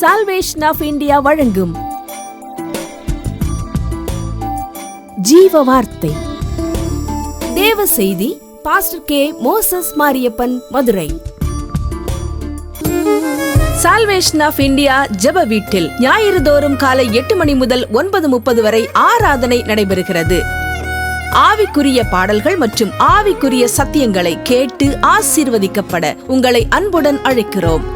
Salvation of India வழங்கும் ஜீவ வார்த்தை தேவ செய்தி. Pastor K. Moses Mariappan, Madurai. Salvation of India ஜெப வீட்டில் ஞாயிறு தோறும் காலை 8 மணி முதல் 9:30 வரை ஆராதனை நடைபெறுகிறது. ஆவிக்குரிய பாடல்கள் மற்றும் ஆவிக்குரிய சத்தியங்களை கேட்டு ஆசீர்வதிக்கப்பட உங்களை அன்புடன் அழைக்கிறோம்.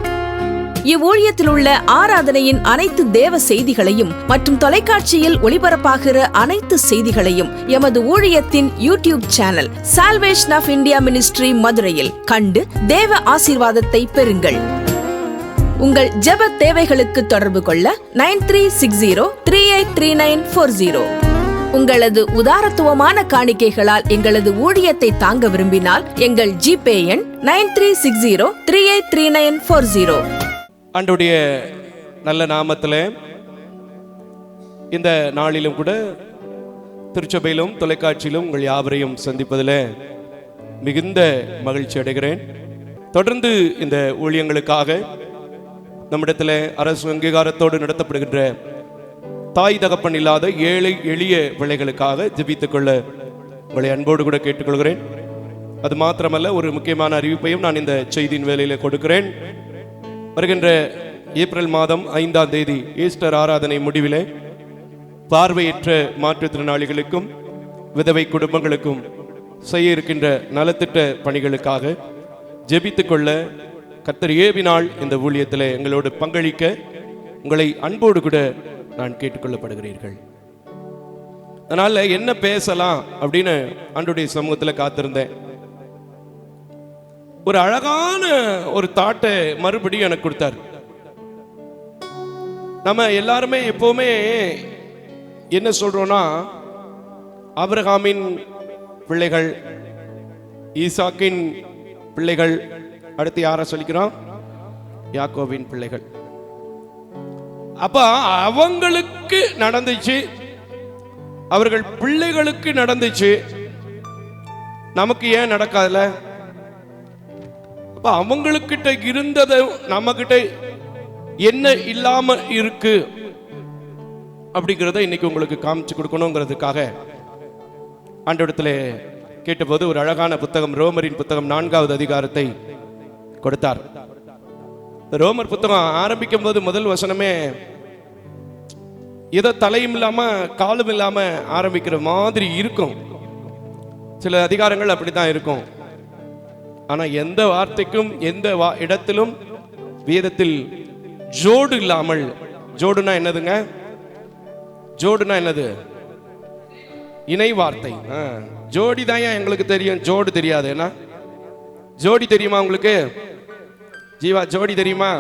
இவ்வூழியத்தில் உள்ள ஆராதனையின் அனைத்து தேவ செய்திகளையும் மற்றும் தொலைக்காட்சியில் ஒளிபரப்பாகிற அனைத்து செய்திகளையும் எமது ஊழியத்தின் YouTube channel salvation of India ministry மதுரையில் கண்டு தேவ ஆசீர்வாதத்தை பெறுங்கள். உங்கள் ஜெப தேவைகளுக்கு தொடர்பு கொள்ள 9360383940. உங்களது உதாரத்துவமான காணிக்கைகளால் எங்களது ஊழியத்தை தாங்க விரும்பினால் எங்கள் ஜிபே எண் 9360383940. ஆண்டவருடைய நல்ல நாமத்தில் இந்த நாளிலும் கூட திருச்சபையிலும் தொலைக்காட்சியிலும் உங்கள் யாவரையும் சந்திப்பதில் மிகுந்த மகிழ்ச்சி அடைகிறேன். தொடர்ந்து இந்த ஊழியங்களுக்காக நம்மிடத்தில் அரசு அங்கீகாரத்தோடு நடத்தப்படுகின்ற தாய் தகப்பன் இல்லாத ஏழை எளிய பிள்ளைகளுக்காக ஜெபித்துக் கொள்ள உங்களை அன்போடு கூட கேட்டுக்கொள்கிறேன். அது மாத்திரமல்ல, ஒரு முக்கியமான அறிவிப்பையும் நான் இந்த செய்தியின் வேலையில் கொடுக்கிறேன். வருகின்ற ஏப்ரல் மாதம் 5ஆம் தேதி ஈஸ்டர் ஆராதனை முடிவிலே பார்வையற்ற மாற்றுத்திறனாளிகளுக்கும் விதவை குடும்பங்களுக்கும் செய்ய இருக்கின்ற நலத்திட்ட பணிகளுக்காக ஜெபித்துக் கொள்ள கர்த்தர் ஏவினால் இந்த ஊழியத்தில் எங்களோடு பங்களிக்க உங்களை அன்போடு கூட நான் கேட்டுக்கொள்ளப்படுகிறீர்கள். அதனால என்ன பேசலாம் அப்படின்னு ஆண்டவருடைய சமூகத்தில் காத்திருந்தேன். ஒரு அழகான ஒரு தாட்டை மறுபடியும் எனக்கு கொடுத்தார். நம்ம எல்லாருமே எப்பவுமே என்ன சொல்றோம்னா, ஆபிரகாமின் பிள்ளைகள், ஈசாக்கின் பிள்ளைகள், அடுத்து யார சொல்லிக்கிறோம், யாக்கோபின் பிள்ளைகள். அப்ப அவங்களுக்கு நடந்துச்சு, அவர்கள் பிள்ளைகளுக்கு நடந்துச்சு, நமக்கு ஏன் நடக்காதுல? அப்ப அவங்களுக்கிட்ட இருந்தது நம்ம கிட்ட என்ன இல்லாம இருக்கு அப்படிங்கிறத இன்னைக்கு உங்களுக்கு காமிச்சு கொடுக்கணுங்கிறதுக்காக ஆண்டவரிடத்துல கேட்டபோது ஒரு அழகான புத்தகம், ரோமரின் புத்தகம் 4வது அதிகாரத்தை கொடுத்தார். ரோமர் புத்தகம் ஆரம்பிக்கும் போது முதல் வசனமே ஏதோ தலையும் இல்லாம காலும் இல்லாம ஆரம்பிக்கிற மாதிரி இருக்கும். சில அதிகாரங்கள் அப்படித்தான் இருக்கும். ஆனா எந்த வார்த்தைக்கும் எந்த இடத்திலும் வேதத்தில் ஜோடு இல்லாமல், ஜோடுனா என்னதுங்க? ஜோடுனா என்னது? இணை வார்த்தை. ஜோடி தான் எங்களுக்கு தெரியும், ஜோடு தெரியாது. என்ன ஜோடி தெரியுமா உங்களுக்கு? ஜீவா, ஜோடி தெரியுமா?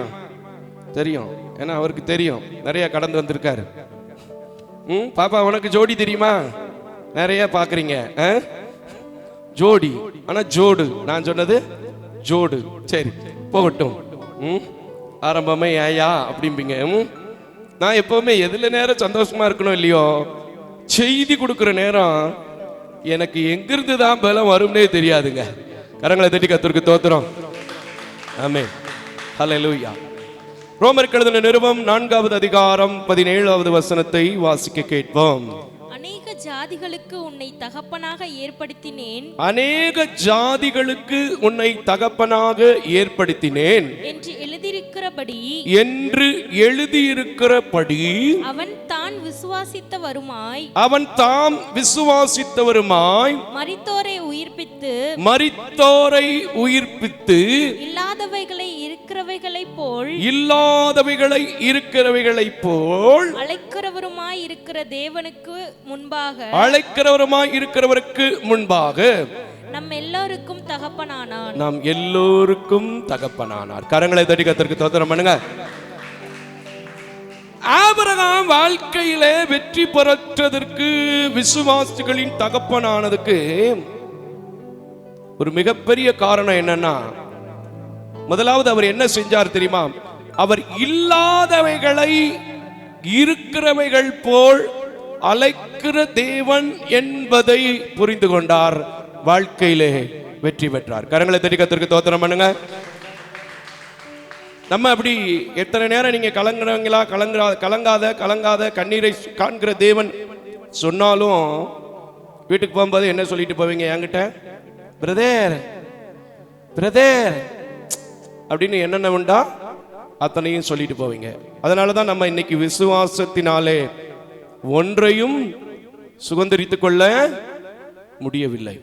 தெரியும். ஏன்னா அவருக்கு தெரியும், நிறைய கடந்து வந்திருக்காரு. பாப்பா, உனக்கு ஜோடி தெரியுமா? நிறைய பாக்குறீங்க. ஜோடி, ஆனா ஜோடு, நான் சொன்னது ஜோடு. சரி, போகட்டும். ஆரம்பமே ஏயா அப்படிம்பீங்க. நான் எப்பவுமே எதுல நேரம் சந்தோஷமா இருக்கணும் இல்லையோ, செய்தி கொடுக்கிற நேரம் எனக்கு எங்கிருந்து தான் பலம் வரும்னே தெரியாதுங்க. கரங்களை தட்டி கர்த்தருக்கு ஸ்தோத்திரம். ஆமென், ஹல்லேலூயா. ரோமருக்கு எழுதின நிருபம் 4வது அதிகாரம் 17வது வசனத்தை வாசிக்க கேட்போம். அநேக ஜாதிகளுக்கு உன்னை தகப்பனாக ஏற்படுத்தினேன், அநேக ஜாதிகளுக்கு உன்னை தகப்பனாக ஏற்படுத்தினேன் என்று எழுதியிருக்கிறபடி, என்று எழுதியிருக்கிறபடி அவன் தான் விசுவாசித்தவருமாய், அவன் தாம் விசுவாசித்தவருமாய் மரித்தோரை உயிர்ப்பித்து, மரித்தோரை உயிர்ப்பித்து, இல்லாதவைகளை இருக்கிறவைகளைப் போல், இல்லாதவைகளை இருக்கிறவைகளைப் போல், அழைக்கிறவருமாய் இருக்கிற தேவனுக்கு முன்பாக, அழைக்கிறவருமாய் இருக்கிறவருக்கு முன்பாக நம் எல்லோருக்கும் தகப்பனானான். நாம் எல்லோருக்கும் தகப்பனானார். கரங்களை தட்டி கர்த்தருக்கு ஸ்தோத்திரம் பண்ணுங்க. ஆபிரகாம் வாழ்க்கையிலே வெற்றி பெற்றதற்கு, விசுவாசிகளின் தகப்பனானதுக்கு ஒரு மிகப்பெரிய காரணம் என்னன்னா, முதலாவது அவர் என்ன செஞ்சார் தெரியுமா? அவர் இல்லாதவைகளை இருக்கிறவைகள் போல் அழைக்கிற தேவன் என்பதை புரிந்து கொண்டார். வாழ்க்கையிலே வெற்றி பெற்றார். கரங்களை தட்டி கர்த்தருக்கு ஸ்தோத்திரம் பண்ணுங்க. நம்ம அப்படி எத்தனை நேரம் நீங்க கலங்குறவங்களா கலங்காத கண்ணீரை காண்கிற தேவன் சொன்னாலும் வீட்டுக்கு போகும்போது என்ன சொல்லிட்டு போவீங்க என்கிட்ட? பிரதர் பிரதர் அப்படின்னு என்னென்ன உண்டா அத்தனையும் சொல்லிட்டு போவீங்க. அதனாலதான் நம்ம இன்னைக்கு விசுவாசத்தினாலே ஒன்றையும் சுதந்தரித்துக் கொள்ள முடியவில்லை.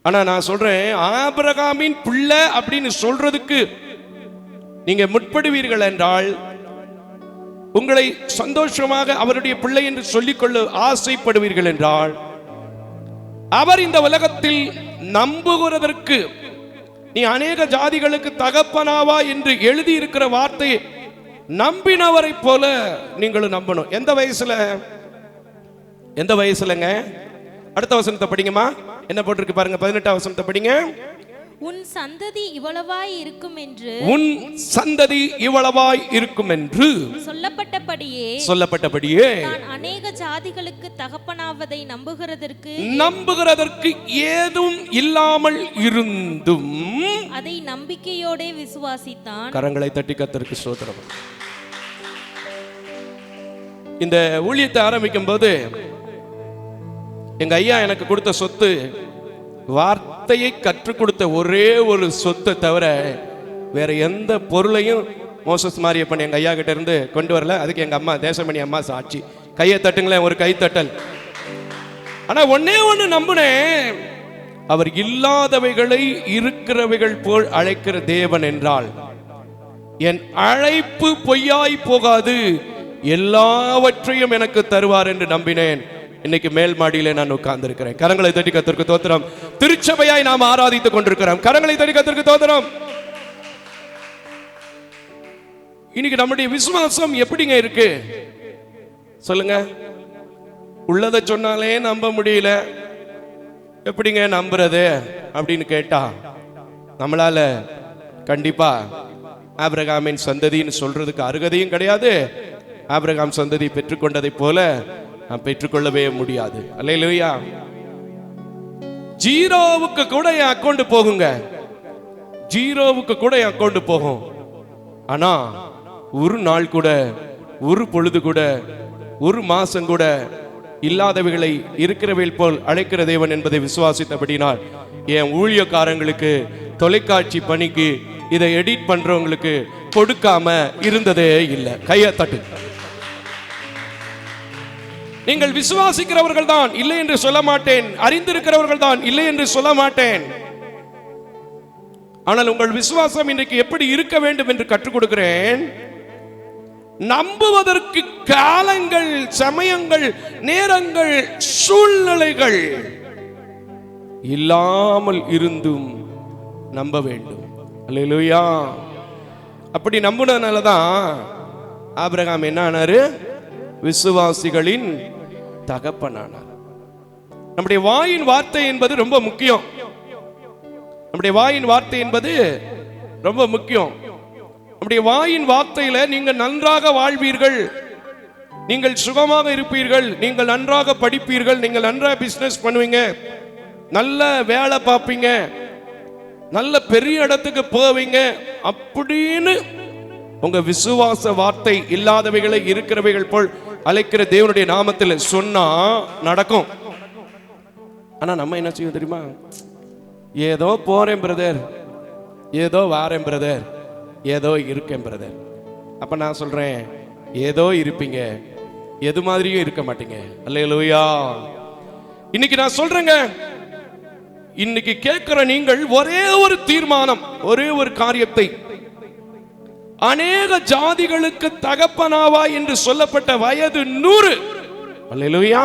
ஆனா நான் சொல்றேன், ஆபிரகாமின் பிள்ளை அப்படின்னு சொல்றதுக்கு நீங்க முற்படுவீர்கள் என்றால், உங்களை சந்தோஷமாக அவருடைய பிள்ளை என்று சொல்லிக்கொள்ள ஆசைப்படுவீர்கள் என்றால், அவர் இந்த உலகத்தில் நம்புகிறதற்கு நீ அநேக ஜாதிகளுக்கு தகப்பனாவா என்று எழுதி இருக்கிற வார்த்தையை நம்பினவரை போல நீங்களும் நம்பணும். எந்த வயசுலங்க? அடுத்த வசனத்தை படிங்கம்மா. என்ன போட்டிருக்கு பாருங்க, 18ஆம் வசனத்தை படிங்க. உன் சந்ததி இவ்வளவாய் இருக்கும் என்று சொல்லப்பட்டபடியே நான் அநேக ஜாதிகளுக்கு தகப்பனாவதை நம்புகிறதற்கு ஏதும் இல்லாமல் இருந்தும் அதை நம்பிக்கையோட விசுவாசித்தான். கரங்களை தட்டி கர்த்தருக்கு ஸ்தோத்திரம். இந்த ஊழியத்தை ஆரம்பிக்கும் போது எங்க ஐயா எனக்கு கொடுத்த சொத்து, வார்த்தையை கற்றுக் கொடுத்த ஒரே ஒரு சொத்தை தவிர வேற எந்த பொருளையும் மோசஸ் மாரியப்பன் எங்க ஐயா கிட்ட இருந்து கொண்டு வரல. அதுக்கு எங்க அம்மா தேசமணி அம்மா சாட்சி. கையை தட்டுங்களேன், ஒரு கை தட்டல். ஆனா ஒன்னே ஒண்ணு நம்புனேன், அவர் இல்லாதவைகளை இருக்கிறவைகள் போல் அழைக்கிற தேவன் என்றால் என் அழைப்பு பொய்யாய் போகாது, எல்லாவற்றையும் எனக்கு தருவார் என்று நம்பினேன். இன்னைக்கு மேல் மாடியிலே நான் உட்கார்ந்து இருக்கிறேன். கரங்களை தட்டி கர்த்தருக்கு ஸ்தோத்திரம். திருச்சபையாய் நாம் ஆராதித்துக் கொண்டிருக்கிறோம். கரங்களை தட்டி கர்த்தருக்கு ஸ்தோத்திரம். இன்னைக்கு நம்முடைய விசுவாசம் எப்படிங்க இருக்கு சொல்லுங்க? உள்ளதை சொன்னாலே நம்ப முடியல, எப்படிங்க நம்புறது அப்படின்னு கேட்டா, நம்மளால கண்டிப்பா ஆபிரகாமின் சந்ததின்னு சொல்றதுக்கு அருகதையும் கிடையாது. ஆபிரகாம் சந்ததி பெற்றுக்கொண்டதை போல நாம் பெற்றுக்கொள்ளவே முடியாது. அல்லேலூயா. ஜீரோவுக்கு கூட என் அக்கௌண்ட் போகுங்க, ஜீரோவுக்கு கூட என் அக்கௌண்ட் போகும். ஆனா ஒரு நாள் கூட, ஒரு பொழுது கூட, ஒரு மாசம் கூட இல்லாதவைகளை இருக்கிறவைகள் போல் அழைக்கிற தேவன் என்பதை விசுவாசித்தபடினால் என் ஊழியக்காரங்களுக்கு, தொலைக்காட்சி பணிக்கு, இதை எடிட் பண்றவங்களுக்கு கொடுக்காம இருந்ததே இல்லை. கையை தட்டு. நீங்கள் விசுவாசிக்கிறவர்கள் தான், இல்லை என்று சொல்ல மாட்டேன். அறிந்திருக்கிறவர்கள் தான், இல்லை என்று சொல்ல மாட்டேன். ஆனால் உங்கள் விசுவாசம் இன்றைக்கு எப்படி இருக்க வேண்டும் என்று கற்றுக் கொடுக்கிறேன். நம்புவதற்கு காலங்கள், சமயங்கள், நேரங்கள், சூழ்நிலைகள் இல்லாமல் இருந்தும் நம்ப வேண்டும். அல்லேலூயா. அப்படி நம்புனதுனாலதான் ஆபிரகாம் என்ன ஆனாரு? விசுவாசிகளின் தகப்பனானார். நம்முடைய வாயின் வார்த்தை என்பது ரொம்ப முக்கியம். நம்முடைய வாயின் வார்த்தை என்பது ரொம்ப முக்கியம். நம்முடைய வாயின் வார்த்தையில நீங்கள் நன்றாக வாழ்வீர்கள், நீங்கள் சுகமாக இருப்பீர்கள், நீங்கள் நன்றாக படிப்பீர்கள், நீங்கள் நன்றாக பிசினஸ் பண்ணுவீங்க, நல்ல வேலை பார்ப்பீங்க, நல்ல பெரிய இடத்துக்கு போவீங்க அப்படின்னு உங்க விசுவாச வார்த்தை இல்லாதவைகளை இருக்கிறவைகள் போல் அழைக்கிற தேவனுடைய நாமத்தில் சொன்னா நடக்கும். ஆனா நம்ம என்ன செய்வோம் தெரியுமா? ஏதோ போறேன் பிரதர், ஏதோ வாரேன் பிரதர், ஏதோ இருக்கேன் பிரதர். அப்ப நான் சொல்றேன், ஏதோ இருப்பீங்க, எது மாதிரியும் இருக்க மாட்டீங்க. அல்லேலூயா. இன்னைக்கு நான் சொல்றேங்க, இன்னைக்கு கேட்கிற நீங்கள் ஒரே ஒரு தீர்மானம், ஒரே ஒரு காரியத்தை, அநேக ஜாதிகளுக்கு தகப்பனாவா என்று சொல்லப்பட்ட வயது 100. அல்லேலூயா.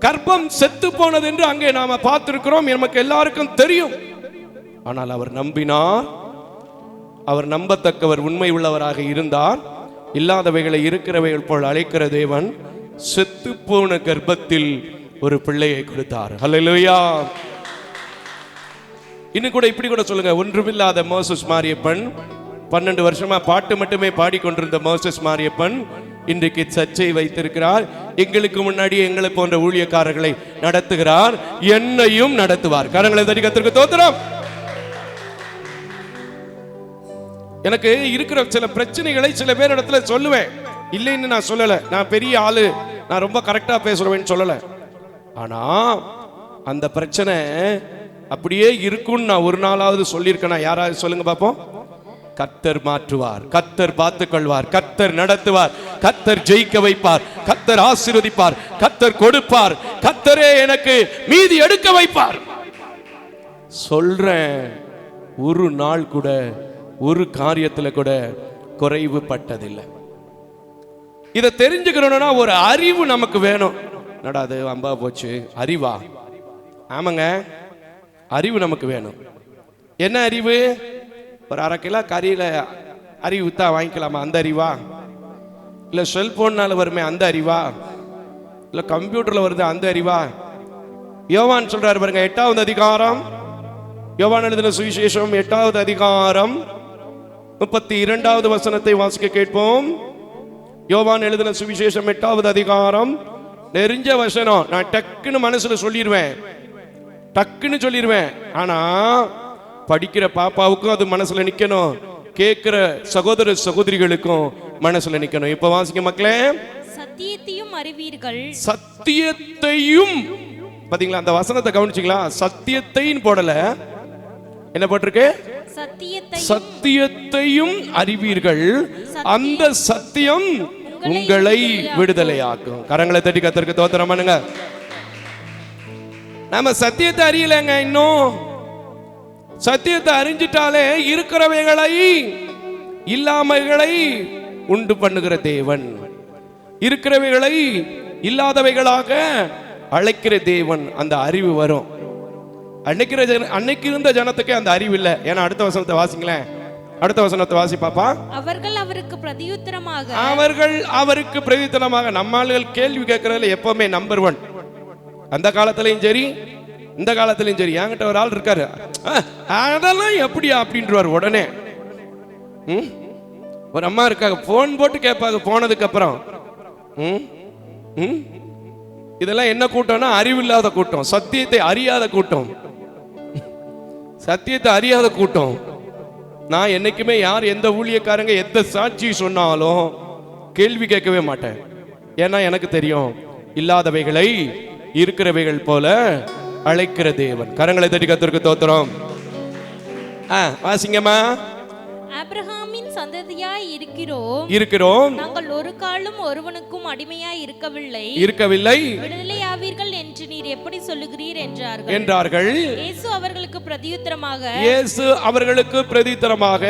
கர்ப்பம் செத்து போனது என்று அங்கே நாம பார்த்திருக்கிறோம், நமக்கு எல்லாருக்கும் தெரியும். ஆனால் அவர் நம்பினார், அவர் நம்பத்தக்கவர், உண்மை உள்ளவராக இருந்தார். இல்லாதவைகளை இருக்கிறவைகள் போல் அழைக்கிற தேவன் செத்து போன கர்ப்பத்தில் ஒரு பிள்ளையை கொடுத்தார். அல்லேலூயா. இன்னும் கூட இப்படி கூட சொல்லுங்க, ஒன்றுமில்லாத மோசஸ் மாரியப்பன், 12 வருஷமா பாட்டு மட்டுமே பாடிக்கொண்டிருந்த மோசஸ் மாரியப்பன் இன்றைக்கு சர்ச்சை வைத்திருக்கிறார். எங்களுக்கு முன்னாடி எங்களை போன்ற ஊழியக்காரர்களை நடத்துகிறார், என்னையும் நடத்துவார். கரங்களை தட்டி கர்த்தருக்கு ஸ்தோத்திரம். எனக்கு இருக்கிற சில பிரச்சனைகளை சில பேர் இடத்துல சொல்லுவேன், இல்லைன்னு நான் சொல்லல, நான் பெரிய ஆளு, நான் ரொம்ப கரெக்டா பேசுறேன்னு சொல்லல. ஆனா அந்த பிரச்சனை அப்படியே இருக்குன்னு நான் ஒரு நாளாவது சொல்லியிருக்கேன். யாராவது சொல்லுங்க பாப்போம். கர்த்தர் மாற்றுவார், கர்த்தர் பார்த்துக் கொள்வார், கர்த்தர் நடத்துவார், கர்த்தர் ஜெயிக்க வைப்பார், கர்த்தர் ஆசீர்வதிப்பார், கர்த்தர் கொடுப்பார், கர்த்தரே எனக்கு மீதி எடுக்க வைப்பார் சொல்றேன். ஒரு நாள் கூட ஒரு காரியத்துல கூட குறைவு பட்டதில்லை. இதை தெரிஞ்சுக்கணும்னா ஒரு அறிவு நமக்கு வேணும். நடாது அம்பா போச்சு அறிவா? ஆமாங்க, அறிவு நமக்கு வேணும். என்ன அறிவு? ஒரு 1/2 கிலோ கறியில அறிவு வித்தா வாங்கிக்கலாமா? அந்த அறிவா? இல்ல செல்போன்னால வருமே அந்த அறிவா? இல்ல கம்ப்யூட்டர்ல வருது அந்த அறிவா? யோவான் சொல்றாரு பாருங்க, 8வது அதிகாரம், யோவான் எழுதின சுவிசேஷம் 8வது அதிகாரம் 32வது வசனத்தை வாசிக்க கேட்போம். யோவான் எழுதின சுவிசேஷம் 8வது அதிகாரம், நெறிஞ்ச வசனம். நான் டக்குன்னு மனசுல சொல்லிடுவேன், டக்குன்னு சொல்லிடுவேன். ஆனா படிக்கிற பாப்பாவுக்கும் அது மனசுல நிக்கணும், கேட்கிற சகோதர சகோதரிகளுக்கும் மனசுல நிக்கணும். இப்ப வாசிக்க மக்களே. சத்தியத்தையும் அறிவீர்கள். சத்தியத்தையும், பாத்தீங்களா அந்த வசனத்தை கவனிச்சீங்களா? சத்தியத்தையும் போடல, என்ன போட்டிருக்கு? சத்தியத்தையும் அறிவீர்கள், அந்த சத்தியம் உங்களை விடுதலையாக்கும். கரங்களை தட்டி கர்த்தருக்கு ஸ்தோத்திரம் பண்ணுங்க. நாம சத்தியத்தை அறியலங்க. இன்னும் சத்தியத்தை அறிஞ்சிட்டாலே இருக்கிறவைகளை இல்லாமைகளை உண்டு பண்ணுகிற தேவன், இருக்கிறவைகளை இல்லாதவைகளாக அழைக்கிற தேவன். அந்த அறிவு வரும். அன்னைக்கு இருந்த ஜனத்துக்கு அந்த அறிவு இல்லை. ஏன்னா அடுத்த வசனத்தை வாசிங்களேன், அடுத்த வசனத்தை வாசி பாப்பா. அவர்கள் அவருக்கு பிரதியுத்தரமாக, அவர்கள் அவருக்கு பிரதியுத்தரமாக. நம்ம ஆளுகள் கேள்வி கேட்கறதுல எப்பவுமே நம்பர் 1. அந்த காலத்திலையும் சரி இந்த காலத்திலையும் சரி. என்கிட்ட ஒரு ஆள் இருக்காரு, அதெல்லாம் எப்படியா அப்படின்றாரு உடனே. ஒரு அம்மா இருக்காங்க, போன் போட்டு கேட்பாங்க போனதுக்கு அப்புறம். இதெல்லாம் என்ன கூட்டம்னா அறிவில்லாத கூட்டம், சத்தியத்தை அறியாத கூட்டம், சத்தியத்தை அறியாத கூட்டம். நான் என்னைக்குமே யார் எந்த ஊழியக்காரங்க எந்த சாட்சி சொன்னாலும் கேள்வி கேட்கவே மாட்டேன். ஏன்னா எனக்கு தெரியும், இல்லாதவைகளை இருக்கிறவைகள் போல அழைக்கிற தேவன். கரங்களை தட்டி கர்த்தருக்கு ஸ்தோத்திரம். வாசிங்கம்மா. ஆபிரகாமின் சந்ததியாய் இருக்கிறோம், நாங்கள் ஒரு காலம் ஒருவனுக்கும் அடிமையாய் இருக்கவில்லை, விடுதலை ஆவீர்கள் என்று நீர் எப்படி சொல்லுகிறீர் என்றார்கள். இயேசு அவர்களுக்கு பிரதியுத்தரமாக,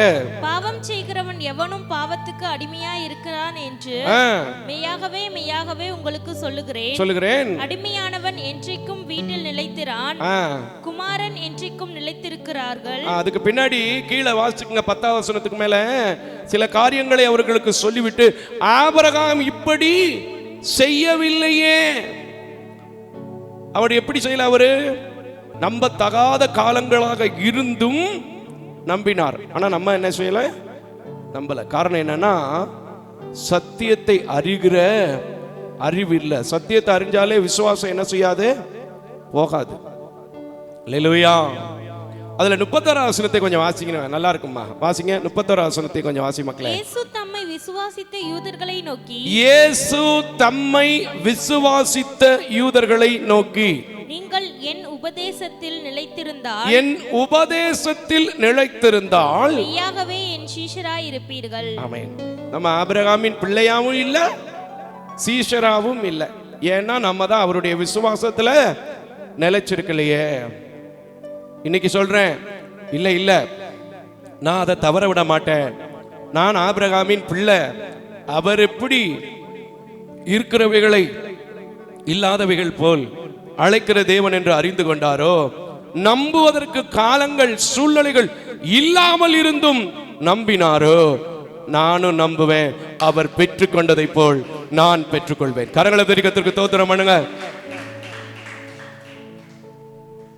பாவம் செய்கிறவன் எவனும் பாவத்துக்கு அடிமையாய் இருக்கிறான் என்று மெய்யாகவே மெய்யாகவே உங்களுக்கு சொல்லுகிறேன். அடிமையானவன் என்றைக்கும் வீட்டில் நிலைத்திரான், குமாரன் என்றைக்கும் நிலைத்திருக்கிறார்கள். அதுக்கு பின்னாடி கீழே வாசிச்சுங்க 10வது வசனத்துக்கு மேல சில காரியங்களை அவர்களுக்கு சொல்லிவிட்டு, ஆபிரகாம் இப்படி செய்யவில்லையே. அவர் எப்படி செய்யல? அவரு நம்ப தகாத காலங்களாக இருந்தும் நம்பினார். ஆனா நம்ம என்ன செய்யல? நம்பல. காரணம் என்னன்னா, சத்தியத்தை அறிகிற அறிவு இல்லை. சத்தியத்தை அறிஞ்சாலே விசுவாசம் என்ன செய்யாது? போகாது. அல்லேலூயா. அதுல 36வது வசனத்தை கொஞ்சம் வாசிங்க, நல்லா இருக்குமா? வாசிங்க 36வது வசனத்தை கொஞ்சம் வாசி மக்களே. இயேசு தம்மை விசுவாசித்த யூதர்களை நோக்கி, நீங்கள் என் உபதேசத்தில் நிலைத்திருந்தால் மெய்யாகவே என் சீஷராய் இருப்பீர்கள். ஆமென். நம்ம ஆபிரகாமின் பிள்ளையாவும் இல்ல, சீஷராவும் இல்ல. ஏன்னா நம்ம தான் அவருடைய விசுவாசத்துல நிலைச்சிருக்கலையே. இன்னைக்கு சொல்றேன், இல்ல இல்ல நான் அதை தவற விட மாட்டேன். நான் ஆபிரகாமின் பிள்ளை. அவர் எப்படி இருக்கிறவைகளை இல்லாதவைகள் போல் அழைக்கிற தேவன் என்று அறிந்து கொண்டாரோ, நம்புவதற்கு காலங்கள் சூழ்நிலைகள் இல்லாமல் இருந்தும் நம்பினாரோ, நானும் நம்புவேன். அவர் பெற்றுக்கொண்டதை போல் நான் பெற்றுக்கொள்வேன். கரங்களை தெரிவிக்கிறதுக்கு ஸ்தோத்திரம் பண்ணுங்க.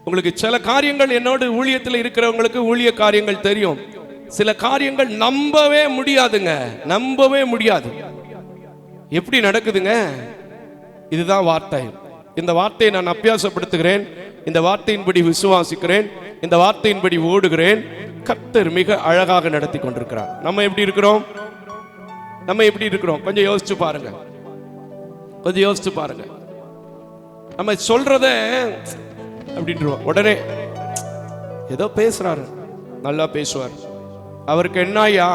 உங்களுக்கு சில காரியங்கள், என்னோட ஊழியத்தில் இருக்கிறவங்களுக்கு ஊழிய காரியங்கள் தெரியும். சில காரியங்கள் நம்பவே முடியாதுங்க, நம்பவே முடியாது. எப்படி நடக்குதுங்க? இதுதான் வார்த்தை. இந்த வார்த்தையை நான் அபியாசப்படுத்துகிறேன், இந்த வார்த்தையின்படி விசுவாசிக்கிறேன், இந்த வார்த்தையின்படி ஓடுகிறேன். கர்த்தர் மிக அழகாக நடத்தி கொண்டிருக்கிறார். நம்ம எப்படி இருக்கிறோம்? நம்ம எப்படி இருக்கிறோம்? கொஞ்சம் யோசிச்சு பாருங்க, கொஞ்சம் யோசிச்சு பாருங்க. நம்ம சொல்றத அப்படின்றோம், உடனே ஏதோ பேசுறாரு, நல்லா பேசுவார். அவருக்கு என்னையா,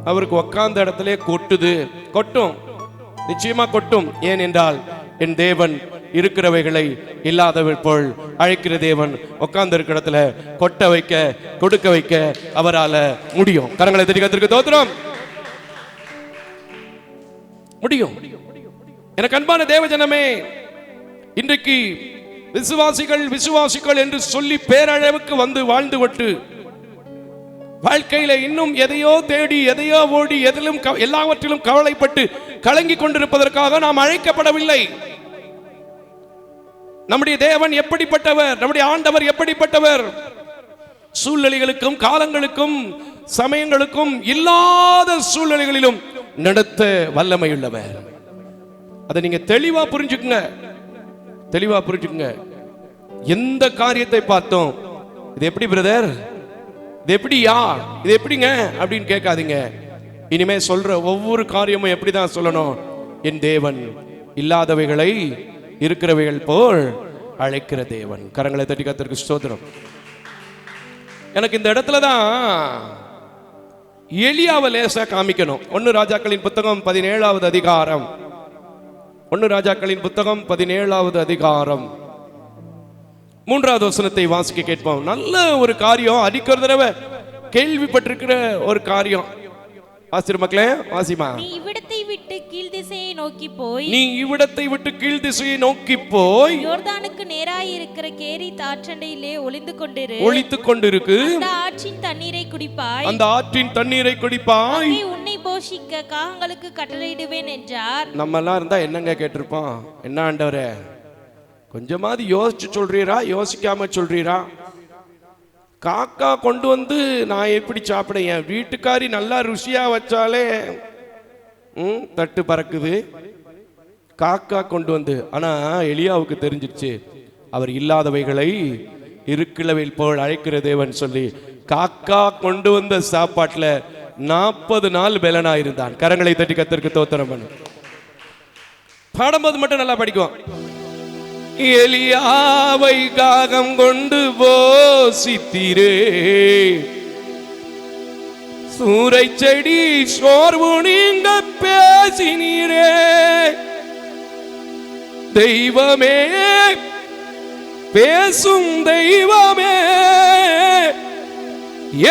அவருக்கு உட்கார்ந்த இடத்துல கொட்டுது, கொட்டும், நிச்சயமா கொட்டும். ஏன் என்றால் என் தேவன் இருக்கிறவைகளை இல்லாதவை போல் அழைக்கிற தேவன். உட்கார்ந்து இருக்கிற இடத்துல கொட்ட வைக்க, கொடுக்க வைக்க அவரால முடியும். கரங்களை தட்டி கர்த்தருக்கு ஸ்தோத்திரம். முடியும். எனக்கு அன்பான தேவஜனமே, இன்றைக்கு விசுவாசிகள் என்று சொல்லி பேரளவுக்கு வந்து வாழ்ந்து விட்டு வாழ்க்கையில இன்னும் எதையோ தேடி, எதையோ ஓடி, எதிலும் எல்லாவற்றிலும் கவலைப்பட்டு கலங்கி கொண்டிருப்பதற்காக நாம் அழைக்கப்படவில்லை. நம்முடைய தேவன் எப்படிப்பட்டவர், நம்முடைய ஆண்டவர் எப்படிப்பட்டவர்? சூழ்நிலைகளுக்கும் காலங்களுக்கும் சமயங்களுக்கும் இல்லாத சூழ்நிலைகளிலும் நடத்த வல்லமையுள்ளவர். அதை நீங்க தெளிவா புரிஞ்சுக்குங்க, தெளிவா புரிஞ்சுக்குங்க. எந்த காரியத்தை பார்த்தோம், இது எப்படி பிரதர், இது எப்படியா, இது எப்படிங்க அப்படின்னு கேட்காதீங்க. இனிமே சொல்ற ஒவ்வொரு காரியமும் எப்படிதான் சொல்லணும்? என் தேவன் இல்லாதவைகளை இருக்கிறவைகள் போல் அழைக்கிற தேவன். கரங்களை தட்டி கர்த்தருக்கு ஸ்தோத்திரம். எனக்கு இந்த இடத்துல தான் எலியாவை லேசா காமிக்கணும். 1 ராஜாக்களின் புத்தகம் 17வது அதிகாரம், 1 ராஜாக்களின் புத்தகம் 17வது அதிகாரம் 3வது வசனத்தை வாசிக்க கேட்போம். நல்ல ஒரு காரியம், அடிக்கிற தடவை கேள்விப்பட்டிருக்கிற ஒரு காரியம். ஆசிரியர் மக்களே வாசிமா. நீ இவ்விடத்தை விட்டு கீழ் திசையை நோக்கி போய், நீ இவ்விடத்தை விட்டு கீழ் திசையை நோக்கி போய் யோர்தானுக்கு நேராய் இருக்கிற கேரித் ஆற்றண்டையிலே ஒளித்துக் கொண்டிருக்கு. அந்த ஆற்றின் தண்ணீரை குடிப்பாய், அந்த ஆற்றின் தண்ணீரை குடிப்பாய், உன்னை போஷிக்க காகங்களுக்கு கட்டளையிடுவேன் என்றார். நம்ம எல்லாம் இருந்தா என்னங்க கேட்டிருப்போம்? என்ன ஆண்டவரே, கொஞ்சமாவது யோசிச்சு சொல்றீரா, யோசிக்காம சொல்றீரா? காக்கா கொண்டு வந்து நான் எப்படி சாப்பிட, என் வீட்டுக்காரி நல்லா ருசியா வச்சாலே தட்டு பறக்குது, காக்கா கொண்டு வந்து. ஆனா எலியாவுக்கு தெரிஞ்சிருச்சு, அவர் இல்லாதவைகளை இருக்கிறவைகள் போல் அழைக்கிற தேவன் சொல்லி காக்கா கொண்டு வந்த சாப்பாட்டுல 40 நாள் பெலனா இருந்தான். கரங்களை தட்டி கர்த்தருக்கு ஸ்தோத்திரம் பண்ணு. பாடும்போது மட்டும் நல்லா படிக்கும். எலியாவை காகம் கொண்டு போசித்தீரே, சூரை செடி சோர்வு நீங்க பேசினீரே, தெய்வமே பேசும் தெய்வமே,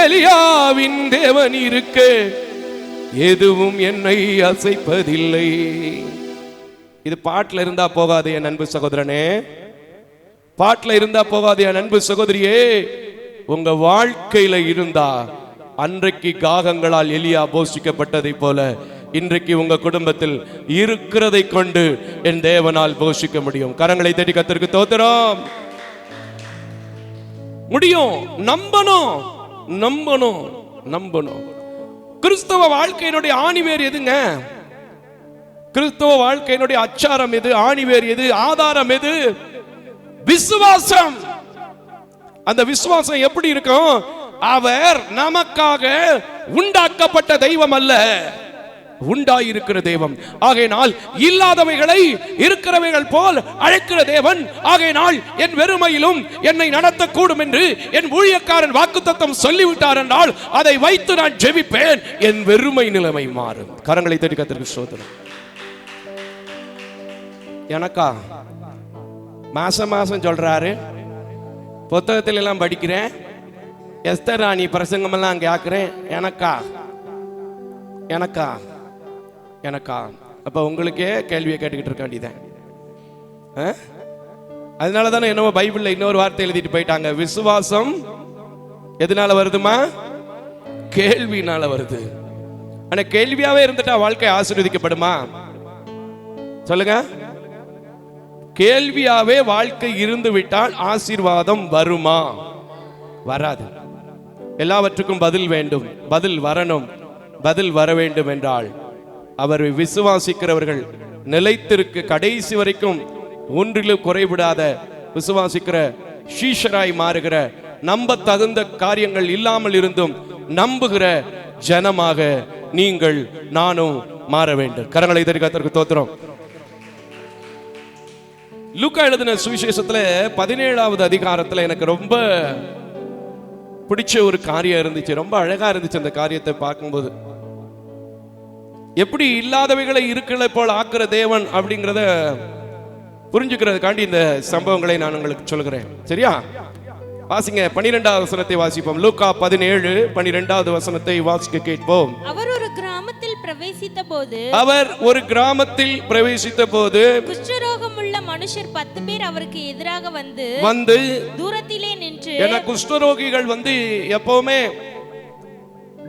எலியாவின் தேவன் இருக்க எதுவும் என்னை அசைப்பதில்லை. இது பாட்டில் இருந்தா போகாது என் அன்பு சகோதரனே, பாட்டில் இருந்தா போகாது என் அன்பு சகோதரியே. உங்க வாழ்க்கையில இருந்தா, அன்றைக்கு காகங்களால் எலியா போஷிக்கப்பட்டதை போல இன்றைக்கு உங்க குடும்பத்தில் இருக்கிறதை கொண்டு என் தேவனால் போஷிக்க முடியும். கரங்களை தட்டி கர்த்தருக்கு ஸ்தோத்திரம். முடியும். நம்பணும், நம்பணும், நம்பணும். கிறிஸ்தவ வாழ்க்கையினுடைய ஆணிவேர் எதுங்க? கிறிஸ்தவ வாழ்க்கையினுடைய அச்சாரம் எது? ஆணிவேர் எது? ஆதாரம் எது? விசுவாசம். அந்த விசுவாசம் எப்படி இருக்கும்? அவர் நமக்காக உண்டாக்கப்பட்ட தெய்வம் அல்ல, உண்டாயிருக்கிற தெய்வம். ஆகையினால் இல்லாதவைகளை இருக்கிறவைகள் போல் அழைக்கிற தேவன். ஆகையினால் என் வெறுமையிலும் என்னை நடத்தக்கூடும் என்று என் ஊழியக்காரன் வாக்குத்தத்தம் சொல்லிவிட்டார் என்றால் அதை வைத்து நான் ஜெபிப்பேன், என் வெறுமை நிலைமை மாறும். கரங்களை தட்டி கர்த்தருக்கு ஸ்தோத்திரம். எனக்கா மாசம் மாசம் சொல்றாரு, புத்தகத்தில் எல்லாம் படிக்கிறேன், எஸ்தர் ராணி பிரசங்கம் எல்லாம் கேட்கிறேன். எனக்கா எனக்கா எனக்கா அப்ப உங்களுக்கே கேள்வியை கேட்டுக்கிட்டு இருக்க வேண்டியதான். அதனால தானே என்னவோ பைபிள்ல இன்னொரு வார்த்தை எழுதிட்டு போயிட்டாங்க, விசுவாசம் எதனால வருதுமா? கேள்வினால வருது. ஆனா கேள்வியாவே இருந்துட்டா வாழ்க்கை ஆசீர்வதிக்கப்படுமா? சொல்லுங்க. கேள்வியாவே வாழ்க்கை இருந்து விட்டால் ஆசீர்வாதம் வருமா? வராது. எல்லாவற்றுக்கும் பதில் வேண்டும், பதில் வரணும். பதில் வர வேண்டும் என்றால் அவர் விசுவாசிக்கிறவர்கள் நிலைத்திருக்க கடைசி வரைக்கும் ஒன்றிலும் குறைவிடாத விசுவாசிக்கிற சீஷராய் மாறுகிற நம்ப தகுந்த காரியங்கள் இல்லாமல் இருந்தும் நம்புகிற ஜனமாக நீங்கள் நானும் மாற வேண்டும். கரங்களை தட்டி கர்த்தருக்கு ஸ்தோத்திரம். லூக்கா எழுதின சுவிசேஷத்துல 17வது அதிகாரத்துல எனக்கு ரொம்ப பிடிச்ச ஒரு காரியம் இருந்துச்சு. ரொம்ப அழகா இருந்துச்சு அந்த காரியத்தை பார்க்கும்போது. எப்படி இல்லாதவைகளை இருக்கிற போல் ஆக்குற தேவன் அப்படிங்கிறத புரிஞ்சுக்கிறதுக்காண்டி இந்த சம்பவங்களை நான் உங்களுக்கு சொல்கிறேன். சரியா? வாசிங்க, 12வது வசனத்தை வாசிப்போம். லூக்கா 17:12 வசனத்தை வாசிக்க கேட்போம். அவர் ஒரு கிராமத்தில் பிரவேசித்த போது குஷ்டரோகமுள்ள மனுஷர் 10 பேர் அவருக்கு எதிராக வந்து தூரத்திலே நின்று, ஏன்னா குஷ்டரோகிகள் எப்பவுமே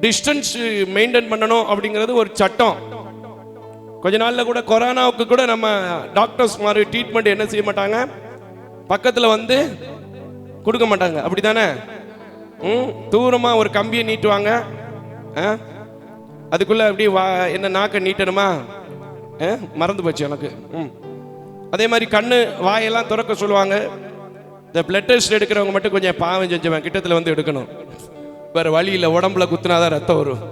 டிஸ்டன்ஸ் மெயின்டைன் பண்ணணும் அப்படிங்கிறது ஒரு சட்டம். கொஞ்ச நாள்ல கூட கொரோனாவுக்கு கூட நம்ம டாக்டர்ஸ் மாதிரி ட்ரீட்மெண்ட் என்ன செய்ய மாட்டாங்க, பக்கத்துல கொடுக்க மாட்டாங்க. அப்படித்தானே? தூரமா ஒரு கம்பியை நீட்டுவாங்க, அதுக்குள்ள அப்படி என்ன நாக்க நீட்டணுமா, மறந்து போச்சு எனக்கு. அதே மாதிரி கண்ணு வாயெல்லாம் திறக்க சொல்லுவாங்க. இந்த பிளட் டெஸ்ட் எடுக்கிறவங்க மட்டும் கொஞ்சம் பாவம் செஞ்சவன் கிட்டத்துல எடுக்கணும். வேற வழி இல்லை, உடம்புல குத்துனாதான் ரத்தம் வரும்.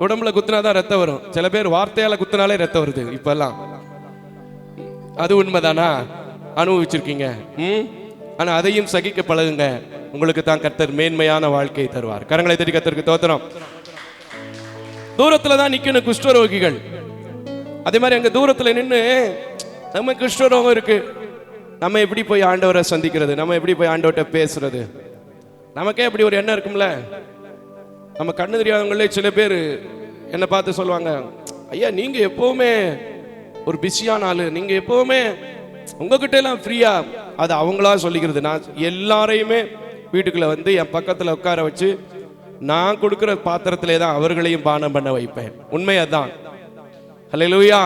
உடம்புல குத்துனாதான் ரத்தம் வரும். சில பேர் வார்த்தையால குத்துனாலே ரத்தம் வருது இப்பெல்லாம். அது உண்மைதானா? அனுபவிச்சிருக்கீங்க. ஆனா அதையும் சகிக்க பழகுங்க, உங்களுக்கு தான் கர்த்தர் மேன்மையான வாழ்க்கையை தருவார். கரங்களை தட்டி கர்த்தருக்கு ஸ்தோத்திரம். தூரத்துல தான் நிக்கணும் குஷ்டரோகிகள். அதே மாதிரி அங்க தூரத்துல நின்று நம்ம குஷ்டரோகம் இருக்கு, நம்ம எப்படி போய் ஆண்டவரை சந்திக்கிறது, நம்ம எப்படி போய் ஆண்டவர்கிட்ட பேசுறது, நமக்கே அப்படி ஒரு எண்ணம் இருக்கும்ல. நம்ம கண்ணு தெரியாதவங்களே சில பேர் என்னை பார்த்து சொல்லுவாங்க, ஐயா நீங்க எப்பவுமே ஒரு பிஸியான ஆளு, நீங்க எப்பவுமே உங்ககிட்ட எல்லாம் ஃப்ரீயா. அது அவங்களா சொல்லிக்கிறது. நான் எல்லாரையுமே வீட்டுக்குள்ள என் பக்கத்துல உட்கார வச்சு நான் கொடுக்கிற பாத்திரத்திலே தான் அவர்களையும் பானம் பண்ண வைப்பேன். உண்மை அதான். ஹல்லேலூயா.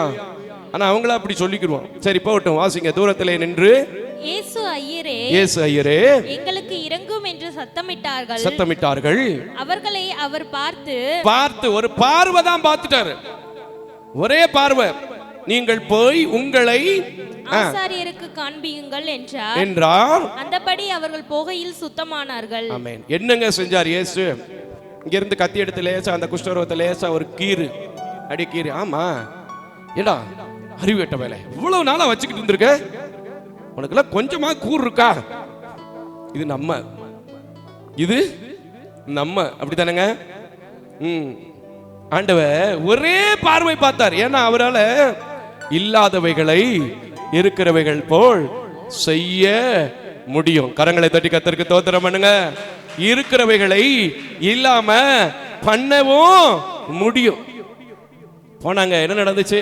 ஆனா அவங்கள அப்படி சொல்லிக்கிடுவோம். சரி போகட்டும், வாசிங்க. தூரத்திலே நின்று, இயேசு ஐயரே எங்களுக்கு இரங்கும் என்று சத்தமிட்டார்கள். அவர்களை அவர் பார்த்து ஒரு பார்வை தான் பார்த்துட்டாரு. ஒரே பார்வை. நீங்கள் போய் உங்களை ஆசாரியருக்கு காண்பியுங்கள் என்றார். அந்தபடி அவர்கள் போகையில் சுத்தமானார்கள். ஆமென். என்னங்க செஞ்சார் இயேசு? இங்க இருந்து கத்தி எடுத்து லேசா அந்த குஷ்டரோகத்தை லேசா ஒரு கீறு அடி கீறு. ஆமா, ஏடா அறிவு கெட்ட வேலை, இவ்வளவு நாளா வச்சுக்கிட்டு இருந்திருக்க, உனக்குலாம் கொஞ்சமா கூர் இருக்கா? இது நம்ம அப்படித்தானங்க. ஆண்டவர் ஒரே பார்வை பார்த்தார். ஏன்னா அவரால் இல்லாதவைகளை இருக்கிறவைகள் போல் செய்ய முடியும். கரங்களை தட்டி கர்த்தருக்கு ஸ்தோத்திரம் பண்ணுங்க. இருக்கிறவைகளை இல்லாம பண்ணவும் முடியும். போனாங்க. என்ன நடந்துச்சு?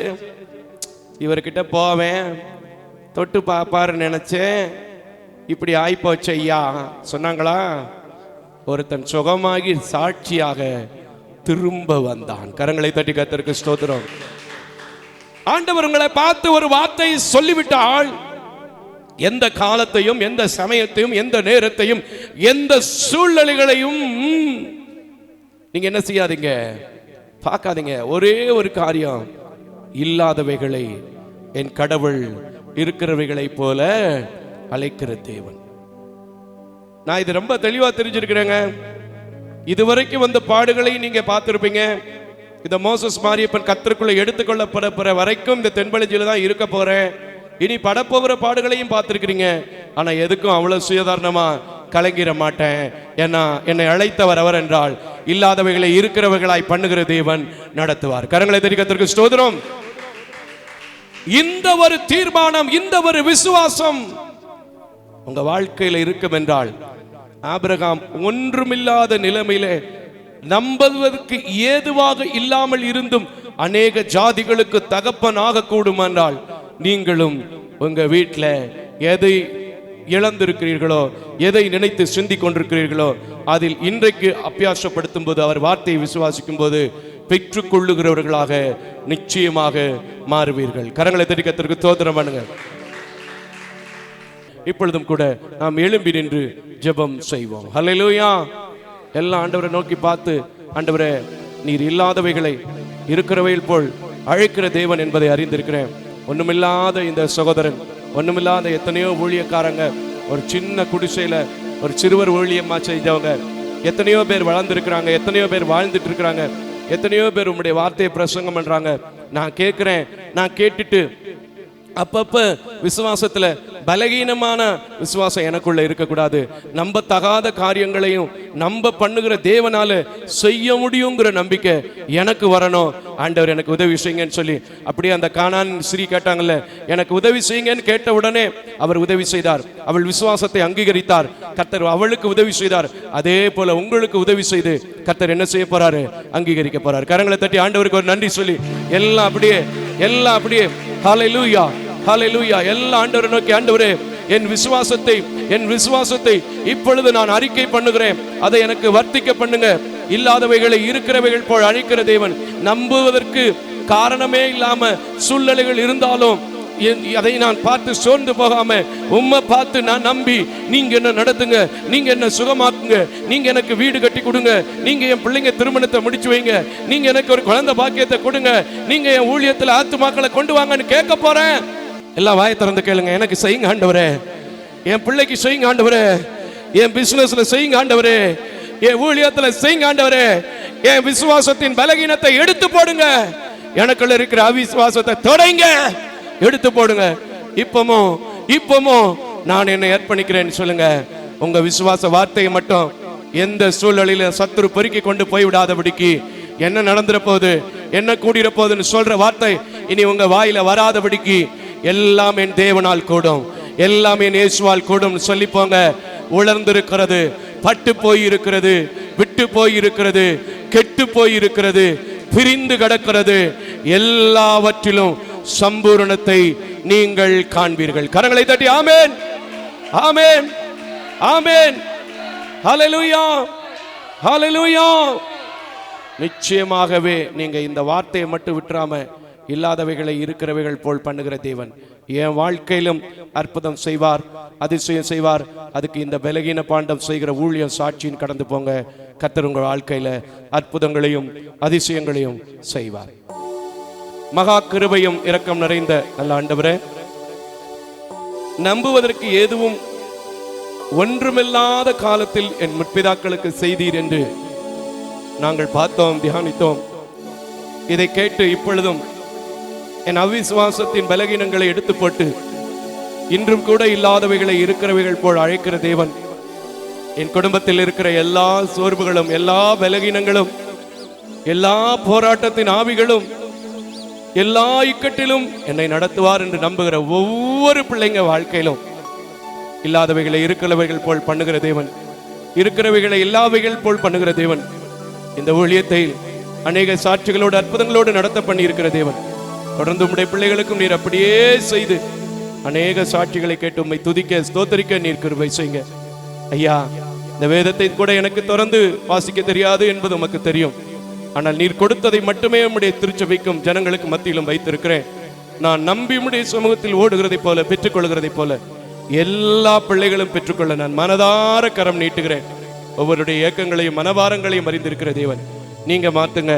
இவர்கிட்ட போவேன், தொட்டு பாப்பாரு நினைச்சேன், இப்படி ஆயிப்போச்சு ஐயா சொன்னாங்களா? ஒருத்தன் சுகமாகி சாட்சியாக திரும்ப வந்தான். கரங்களை தட்டி கர்த்தருக்கு ஸ்தோத்திரம். ஆண்டவர் உங்களை பார்த்து ஒரு வார்த்தை சொல்லிவிட்டால், எந்த காலத்தையும் எந்த சமயத்தையும் எந்த நேரத்தையும் எந்த சூழ்நிலைகளையும் நீங்க என்ன செய்யாதீங்க, பார்க்காதீங்க. ஒரே ஒரு காரியம், இல்லாதவைகளை என் கடவுள் இருக்கிறவைகளை போல அழைக்கிற தேவன். நான் இது ரொம்ப தெளிவா தெரிஞ்சிருக்கிறேங்க. இதுவரைக்கும் வந்த பாடுகளை நீங்க பார்த்திருப்பீங்க. இந்த மோசஸ் மாரியப்பன் கர்த்தருக்குள்ள எடுத்துக்கொள்ளப்பட வரைக்கும் இந்த தென்பெளிஞ்சில தான் இருக்க போறேன். இனி படப்போகிற பாடுகளையும் பார்த்திருக்கிறீங்க. ஆனா எதுக்கும் அவ்வளவு சுயதாரணமா கலங்கிட மாட்டேன். ஏன்னா என்னை அழைத்தவர் அவர் என்றால் இல்லாதவைகளை இருக்கிறவர்களாய் பண்ணுகிற தேவன் நடத்துவார். கரங்களை தட்டி கர்த்தருக்கு ஸ்தோத்திரம். இந்த ஒரு தீர்மானம், இந்த ஒரு விசுவாசம் உங்க வாழ்க்கையில இருக்கும் என்றால், ஆபிரகாம் ஒன்றுமில்லாத நிலைமையிலே நம்புவதற்கு ஏதுவாக இல்லாமல் இருந்தும் அநேக ஜாதிகளுக்கு தகப்பனாக கூடும் என்றால், நீங்களும் உங்க வீட்டில் எதை இழந்திருக்கிறீர்களோ, எதை நினைத்து சிந்திக் கொண்டிருக்கிறீர்களோ, அதில் இன்றைக்கு அபியாசப்படுத்தும் போது, அவர் வார்த்தையை விசுவாசிக்கும் போது பெற்றுக் கொள்ளுகிறவர்களாக நிச்சயமாக மாறுவீர்கள். கரங்களை தட்டி கர்த்தருக்கு ஸ்தோத்திரம் பண்ணுங்க. இப்பொழுதும் கூட நாம் எழும்பி நின்று ஜெபம் செய்வோம். ஹல்லேலூயா. எல்லாம் ஆண்டவரை நோக்கி பார்த்து, ஆண்டவரே நீர் இல்லாதவைகளை இருக்கிறவைகள் போல் அழைக்கிற தேவன் என்பதை அறிந்திருக்கிறேன். ஒண்ணுமில்லாத இந்த சகோதரன், ஒண்ணுமில்லாத எத்தனையோ ஊழியக்காரங்க ஒரு சின்ன குடிசையில ஒரு சிறுவர் ஊழியமா செஞ்சவங்க எத்தனையோ பேர் வளர்ந்துருக்கிறாங்க, எத்தனையோ பேர் வாழ்ந்துட்டு இருக்கிறாங்க, எத்தனையோ பேர் உங்களுடைய வார்த்தையை பிரசங்கம் பண்றாங்க. நான் கேட்கிறேன், நான் கேட்டுட்டு அப்பப்ப விசுவாசத்துல பலகீனமான விசுவாசம் எனக்குள்ள இருக்கக்கூடாது. நம்ப தகாத காரியங்களையும் நம்ப பண்ணுகிற தேவனால செய்ய முடியுங்கிற நம்பிக்கை எனக்கு வரணும். ஆண்டவர் எனக்கு உதவி செய்யுங்கன்னு சொல்லி அப்படியே அந்த கானான் ஸ்ரீ கேட்டாங்கல்ல, எனக்கு உதவி செய்யுங்கன்னு கேட்ட உடனே அவர் உதவி செய்தார். அவள் விசுவாசத்தை அங்கீகரித்தார். கர்த்தர் அவளுக்கு உதவி செய்தார். அதே போல உங்களுக்கு உதவி செய்து கர்த்தர் என்ன செய்ய போறாரு? அங்கீகரிக்க போறாரு. கரங்களை தட்டி ஆண்டவருக்கு ஒரு நன்றி சொல்லி எல்லாம் அப்படியே ஹல்லேலூயா ஹல்லேலூயா எல்லாம் ஆண்டவரை நோக்கி, ஆண்டவரே என் விசுவாசத்தை இப்பொழுது நான் அறிக்கை பண்ணுகிறேன், அதை எனக்கு வர்த்திக்க பண்ணுங்க. இல்லாதவைகளை இருக்கிறவைகள் போல் அழிக்கிற தேவன். நம்புவதற்கு காரணமே இல்லாம சூழ்நிலைகள் இருந்தாலும் அதை நான் பார்த்து சோர்ந்து போகாம உம்மை பார்த்து நான் நம்பி, நீங்க என்ன நடத்துங்க, நீங்க என்ன சுகமாக்குங்க, நீங்க எனக்கு வீடு கட்டி கொடுங்க, நீங்க என் பிள்ளைங்க திருமணத்தை முடிச்சு வைங்க, நீங்க எனக்கு ஒரு குழந்தை பாக்கியத்தை கொடுங்க, நீங்க என் ஊழியத்துல ஆத்துமாக்களை கொண்டு வாங்கன்னு கேட்க போறேன். எல்லாம் வாயை திறந்து கேளுங்க. எனக்கு செய்யுங்க ஆண்டவரே, என் பிள்ளைக்கு செய்யுங்க ஆண்டவரே, என் பிசினஸ்ல செய்யுங்க ஆண்டவரே, என் ஊழியத்துல செய்யுங்க ஆண்டவரே, என் விசுவாசத்தின் பலகீனத்தை எடுத்து போடுங்க, எனக்குள்ள இருக்கிற அவிசுவாசத்தை தொடைங்க, எடுத்து போடுங்க. இப்பமோ நான் என்னை அர்ப்பணிக்கிறேன்னு சொல்லுங்க. உங்க விசுவாச வார்த்தையை மட்டும் எந்த சூழ்நிலையில சத்துரு பொறுக்கி கொண்டு போய் விடாதபடிக்கு, என்ன நடந்துற போகுது, என்ன கூடிற போகுதுன்னு சொல்ற வார்த்தை இனி உங்க வாயில வராதபடிக்கு, எல்லாம் என் தேவனால் கூடும், எல்லாம் என் இயேசுவால் கூடும் சொல்லி போங்க. உலர்ந்திருக்கிறது, பட்டு போயிருக்கிறது, விட்டு போயிருக்கிறது, கெட்டு போயிருக்கிறது, பிரிந்து கிடக்கிறது, எல்லாவற்றிலும் சம்பூரணத்தை நீங்கள் காண்பீர்கள். கரங்களை தட்டி ஆமென் ஆமென் ஆமென் ஹல்லேலூயா ஹல்லேலூயா. நிச்சயமாகவே நீங்க இந்த வார்த்தையை மட்டும் விட்டுறாம இல்லாதவைகளை இருக்கிறவைகள் போல் பண்ணுகிற தேவன் என் வாழ்க்கையிலும் அற்புதம் செய்வார், அதிசயம் செய்வார். அதுக்கு இந்த பலகீன பாண்டம் செய்கிற ஊழியம் சாட்சியின் கடந்து போங்க. கர்த்தர் உங்கள் வாழ்க்கையில அற்புதங்களையும் அதிசயங்களையும் செய்வார். மகா கிருபையும் இரக்கம் நிறைந்த நல்ல ஆண்டவரே, நம்புவதற்கு எதுவும் ஒன்றுமில்லாத காலத்தில் என் முற்பிதாக்களுக்கு செய்தீர் என்று நாங்கள் பார்த்தோம், தியானித்தோம். இதை கேட்டு இப்பொழுதும் என் அவிசுவாசத்தின் பலகீனங்களை எடுத்து போட்டு இன்றும் கூட இல்லாதவைகளை இருக்கிறவைகள் போல் அழைக்கிற தேவன், என் குடும்பத்தில் இருக்கிற எல்லா சோர்வுகளும், எல்லா பலகீனங்களும், எல்லா போராட்டத்தின் ஆவிகளும், எல்லா இக்கட்டிலும் என்னை நடத்துவார் என்று நம்புகிற ஒவ்வொரு பிள்ளைங்க வாழ்க்கையிலும் இல்லாதவைகளை இருக்கிறவைகள் போல் பண்ணுகிற தேவன், இருக்கிறவைகளை இல்லாதவைகள் போல் பண்ணுகிற தேவன், இந்த ஊழியத்தை அநேக சாட்சிகளோடு அற்புதங்களோடு நடத்த பண்ணி இருக்கிற தேவன், தொடர்ந்து உம்முடைய பிள்ளைகளுக்கும் நீர் அப்படியே செய்து அநேக சாட்சிகளை கேட்டு உம்மை துதிக்க ஸ்தோத்தரிக்க நீர் கிருபை செய்யுங்க. ஐயா, இந்த வேதத்தை கூட எனக்கு தொடர்ந்து வாசிக்க தெரியாது என்பது உமக்கு தெரியும். ஆனால் நீர் கொடுத்ததை மட்டுமே உம்முடைய திருச்சபைக்கும் ஜனங்களுக்கு மத்தியிலும் வைத்திருக்கிறேன். நான் நம்பி உம்முடைய சமூகத்தில் ஓடுகிறதை போல, பெற்றுக்கொள்கிறதை போல எல்லா பிள்ளைகளும் பெற்றுக்கொள்ள நான் மனதார கரம் நீட்டுகிறேன். ஒவ்வொருடைய இயக்கங்களையும் மனவாரங்களையும் அறிந்திருக்கிற தேவன், நீங்க மாத்துங்க,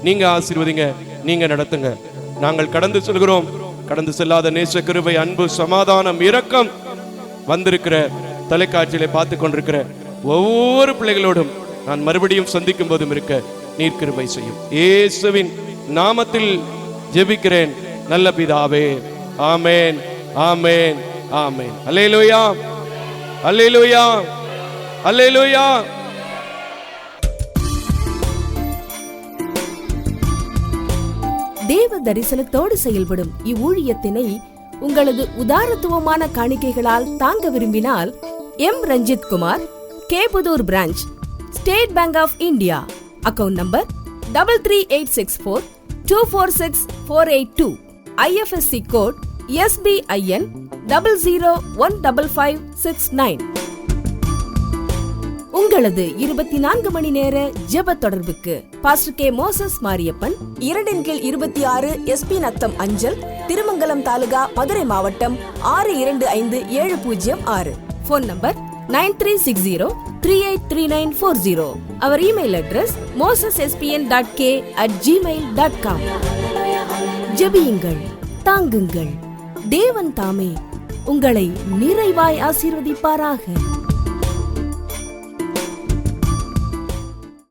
நீங்க ஆசீர்வதிங்க, நீங்க நடத்துங்க. நாங்கள் கடந்து செல்கிறோம். கடந்து செல்லாத நேச கிருபை, அன்பு, சமாதானம், இரக்கம் வந்திருக்கிற தொலைக்காட்சியில பார்த்து கொண்டிருக்கிற ஒவ்வொரு பிள்ளைகளோடும் நான் மறுபடியும் சந்திக்கும் போதும் இருக்க நீர் கிருபை செய்யும். இயேசுவின் நாமத்தில் ஜெபிக்கிறேன் நல்ல பிதாவே, ஆமென் ஆமென் ஆமென். அல்லேலூயா அல்லேலூயா அல்லேலூயா. தேவ தரிசனத்தோடு செயல்படும் இவ்வூழியத்தினை உங்களது உதாரத்துவமான காணிக்கைகளால் தாங்க விரும்பினால் M Ranjith Kumar, Kepudur branch, State Bank of India, account number 33864246482, IFSC code SBIN 00155569. உங்களது 24 மணி நேர ஜெப தொடர்புக்கு pastor K Moses Mariyappan, 2/26 SP Natham அஞ்சல், திருமங்கலம் தாலுகா, மதுரை மாவட்டம் 625706. Phone number 9360383940. அவர் இமெயில் அட்ரஸ் mosespn.k@gmail.com. ஜெபியுங்கள், தாங்குங்கள், தேவன் தாமே உங்களை நிறைவாய் ஆசீர்வதிப்பாராக.